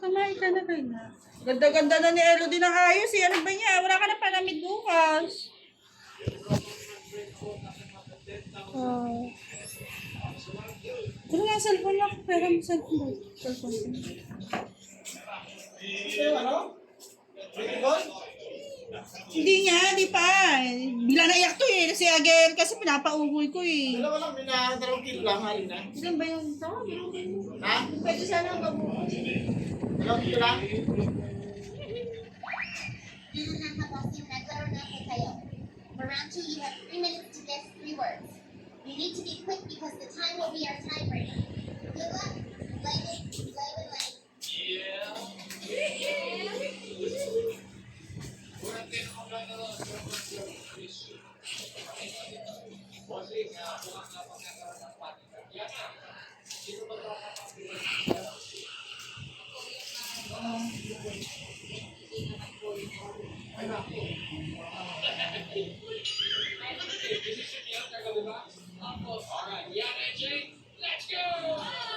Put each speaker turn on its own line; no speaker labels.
Kumain ka na kayo na. Ganda-ganda na ni Elodie ng ayos eh. Ano ba niya? Wala ka na palamig bukas. Ano nga cellphone ako? Pero ang cellphone ba? Cellphone ko. Hindi niya, di pa. Bila naiyak to eh. Kasi again, kasi pinapaugoy ko eh.
Dalawa lang, dalawang kilo lang, halin na.
Ilan ba yung ito?
Ha?
Pwede sana mabuhay.
Dalawang kilo lang?
For round 2, you have 3 minutes to guess 3 words. You need to be quick because the time will be our tiebreaker. Good luck. Play with light.
All right, yeah, AJ, let's go!